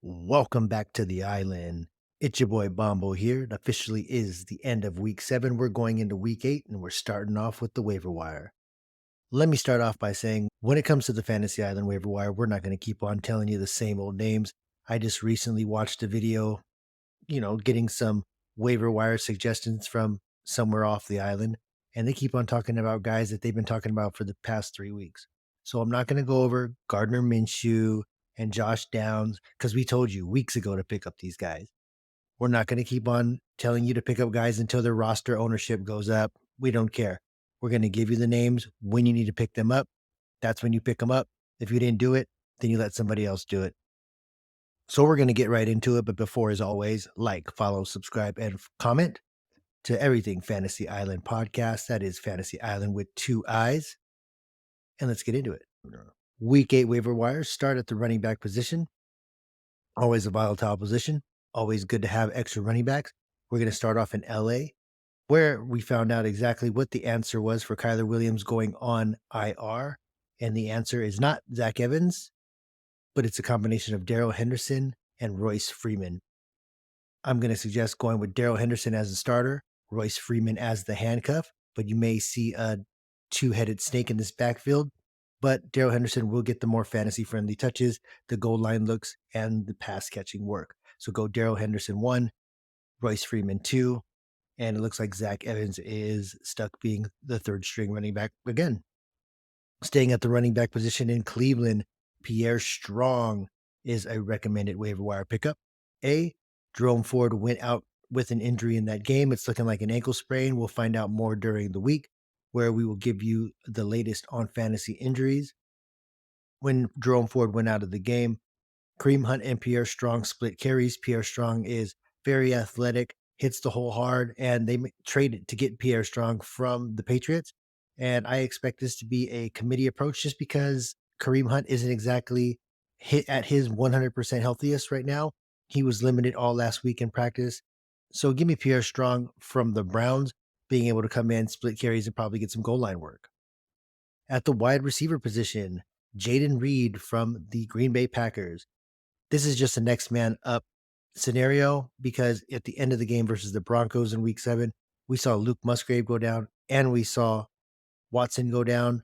Welcome back to the island. It's your boy Bombo here. It officially is the end of week 7. We're going into week 8 and we're starting off with the waiver wire. Let me start off by saying when it comes to the Fantasy Island waiver wire, we're not going to keep on telling you the same old names. I just recently watched a video, getting some waiver wire suggestions from somewhere off the island, and they keep on talking about guys that they've been talking about for the past 3 weeks. So I'm not going to go over Gardner Minshew and Josh Downs because we told you weeks ago to pick up these guys. We're not going to keep on telling you to pick up guys until their roster ownership goes up. We don't care. We're going to give you the names when you need to pick them up. That's when you pick them up. If you didn't do it, then you let somebody else do it. So we're going to get right into it. But before, as always, like, follow, subscribe, and comment to everything Fantasy Island podcast. That is Fantasy Island with 2 eyes. And let's get into it. Week 8 waiver wires start at the running back position. Always a volatile position. Always good to have extra running backs. We're going to start off in LA, where we found out exactly what the answer was for Kyler Williams going on IR. And the answer is not Zach Evans, but it's a combination of Daryl Henderson and Royce Freeman. I'm going to suggest going with Daryl Henderson as the starter, Royce Freeman as the handcuff, but you may see a two-headed snake in this backfield. But Daryl Henderson will get the more fantasy-friendly touches, the goal line looks, and the pass-catching work. So go Daryl Henderson 1, Royce Freeman 2, and it looks like Zach Evans is stuck being the third-string running back again. Staying at the running back position in Cleveland, Pierre Strong is a recommended waiver wire pickup. Jerome Ford went out with an injury in that game. It's looking like an ankle sprain. We'll find out more during the week, where we will give you the latest on fantasy injuries. When Jerome Ford went out of the game, Kareem Hunt and Pierre Strong split carries. Pierre Strong is very athletic, hits the hole hard, and they traded to get Pierre Strong from the Patriots. And I expect this to be a committee approach just because Kareem Hunt isn't exactly hit at his 100% healthiest right now. He was limited all last week in practice. So give me Pierre Strong from the Browns being able to come in, split carries, and probably get some goal line work. At the wide receiver position, Jaden Reed from the Green Bay Packers. This is just a next man up scenario because at the end of the game versus the Broncos in week 7, we saw Luke Musgrave go down and we saw Watson go down.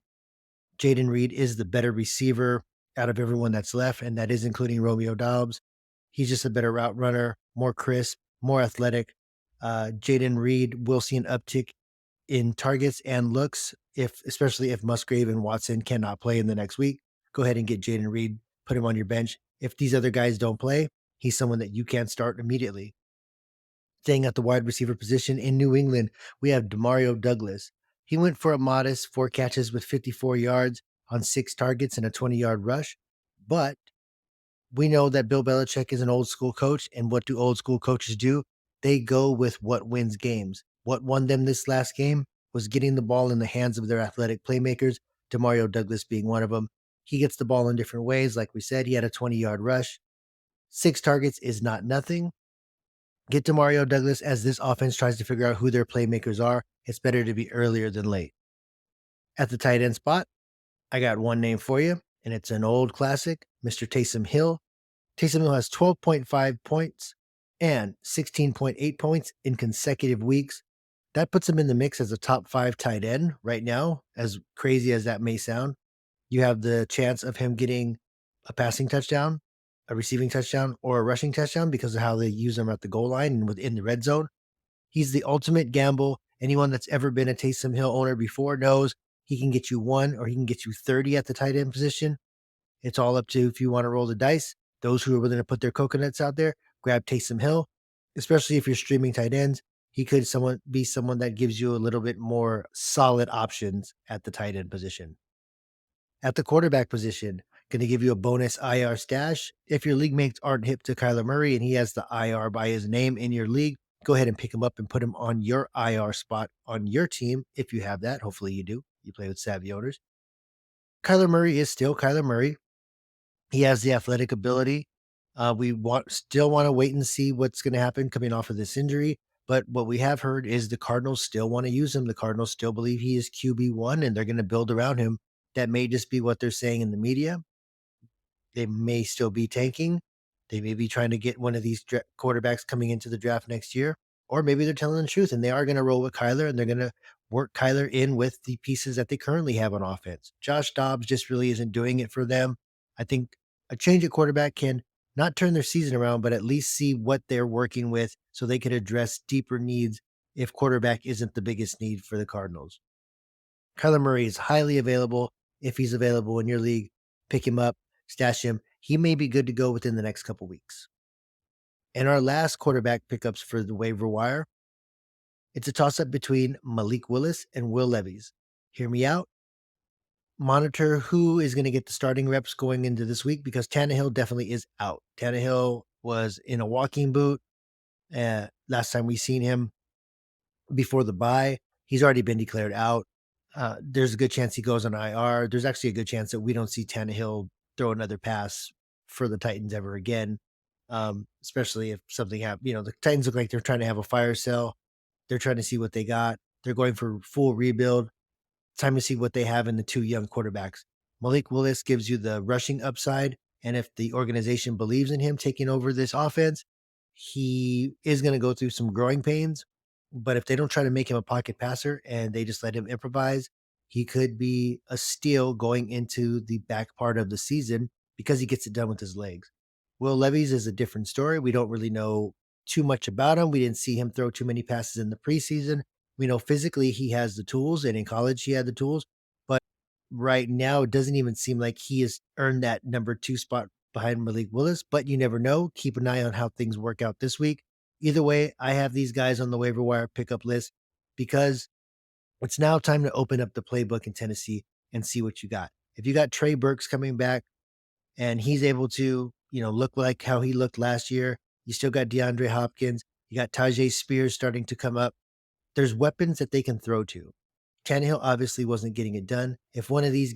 Jaden Reed is the better receiver out of everyone that's left, and that is including Romeo Dobbs. He's just a better route runner, more crisp, more athletic. Jaden Reed will see an uptick in targets and looks, especially if Musgrave and Watson cannot play in the next week. Go ahead and get Jaden Reed, put him on your bench. If these other guys don't play, he's someone that you can't start immediately. Staying at the wide receiver position in New England, we have Demario Douglas. He went for a modest 4 catches with 54 yards on 6 targets and a 20-yard rush. But we know that Bill Belichick is an old school coach. And what do old school coaches do? They go with what wins games. What won them this last game was getting the ball in the hands of their athletic playmakers, Demario Douglas being one of them. He gets the ball in different ways. Like we said, he had a 20-yard rush. 6 targets is not nothing. Get Demario Douglas as this offense tries to figure out who their playmakers are. It's better to be earlier than late. At the tight end spot, I got one name for you, and it's an old classic, Mr. Taysom Hill. Taysom Hill has 12.5 points and 16.8 points in consecutive weeks. That puts him in the mix as a top 5 tight end right now, as crazy as that may sound. You have the chance of him getting a passing touchdown, a receiving touchdown, or a rushing touchdown because of how they use him at the goal line and within the red zone. He's the ultimate gamble. Anyone that's ever been a Taysom Hill owner before knows he can get you 1 or he can get you 30 at the tight end position. It's all up to if you want to roll the dice. Those who are willing to put their coconuts out there, grab Taysom Hill, especially if you're streaming tight ends. He could be someone that gives you a little bit more solid options at the tight end position. At the quarterback position, going to give you a bonus IR stash. If your league mates aren't hip to Kyler Murray and he has the IR by his name in your league, go ahead and pick him up and put him on your IR spot on your team if you have that. Hopefully you do. You play with savvy owners. Kyler Murray is still Kyler Murray. He has the athletic ability. We still want to wait and see what's going to happen coming off of this injury. But what we have heard is the Cardinals still want to use him. The Cardinals still believe he is QB1 and they're going to build around him. That may just be what they're saying in the media. They may still be tanking, They may be trying to get one of these quarterbacks coming into the draft next year, or maybe they're telling the truth and they are going to roll with Kyler and they're going to work Kyler in with the pieces that they currently have on offense. Josh Dobbs just really isn't doing it for them. I think a change at quarterback can not turn their season around, but at least see what they're working with so they could address deeper needs if quarterback isn't the biggest need for the Cardinals. Kyler Murray is highly available. If he's available in your league, pick him up, stash him. He may be good to go within the next couple weeks. And our last quarterback pickups for the waiver wire, it's a toss up between Malik Willis and Will Levis. Hear me out. Monitor who is going to get the starting reps going into this week because Tannehill definitely is out. Tannehill was in a walking boot last time we seen him before the bye. He's already been declared out. There's a good chance he goes on IR. There's actually a good chance that we don't see Tannehill throw another pass for the Titans ever again. Especially if something happens. The Titans look like they're trying to have a fire sale. They're trying to see what they got. They're going for full rebuild. Time to see what they have in the two young quarterbacks. Malik Willis gives you the rushing upside. And if the organization believes in him taking over this offense, he is going to go through some growing pains. But if they don't try to make him a pocket passer and they just let him improvise, he could be a steal going into the back part of the season because he gets it done with his legs. Will Levis is a different story. We don't really know too much about him. We didn't see him throw too many passes in the preseason. We know physically he has the tools, and in college he had the tools. But right now, it doesn't even seem like he has earned that number 2 spot behind Malik Willis. But you never know. Keep an eye on how things work out this week. Either way, I have these guys on the waiver wire pickup list because it's now time to open up the playbook in Tennessee and see what you got. If you got Trey Burks coming back and he's able to, look like how he looked last year, you still got DeAndre Hopkins, you got Tajay Spears starting to come up. There's weapons that they can throw to. Tannehill obviously wasn't getting it done. If one of these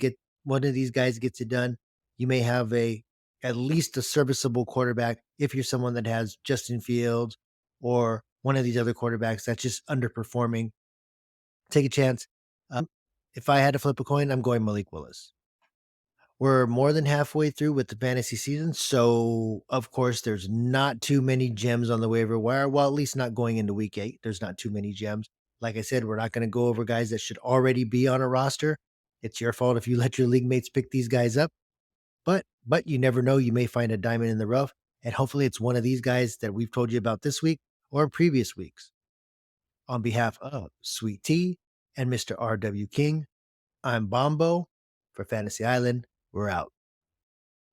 guys gets it done, you may have at least a serviceable quarterback if you're someone that has Justin Fields or one of these other quarterbacks that's just underperforming. Take a chance. If I had to flip a coin, I'm going Malik Willis. We're more than halfway through with the fantasy season, so of course there's not too many gems on the waiver wire. Well, at least not going into week 8. There's not too many gems. Like I said, we're not going to go over guys that should already be on a roster. It's your fault if you let your league mates pick these guys up. But you never know. You may find a diamond in the rough, and hopefully it's one of these guys that we've told you about this week or previous weeks. On behalf of Sweet Tea and Mr. R.W. King, I'm Bombo for Fantasy Island. We're out.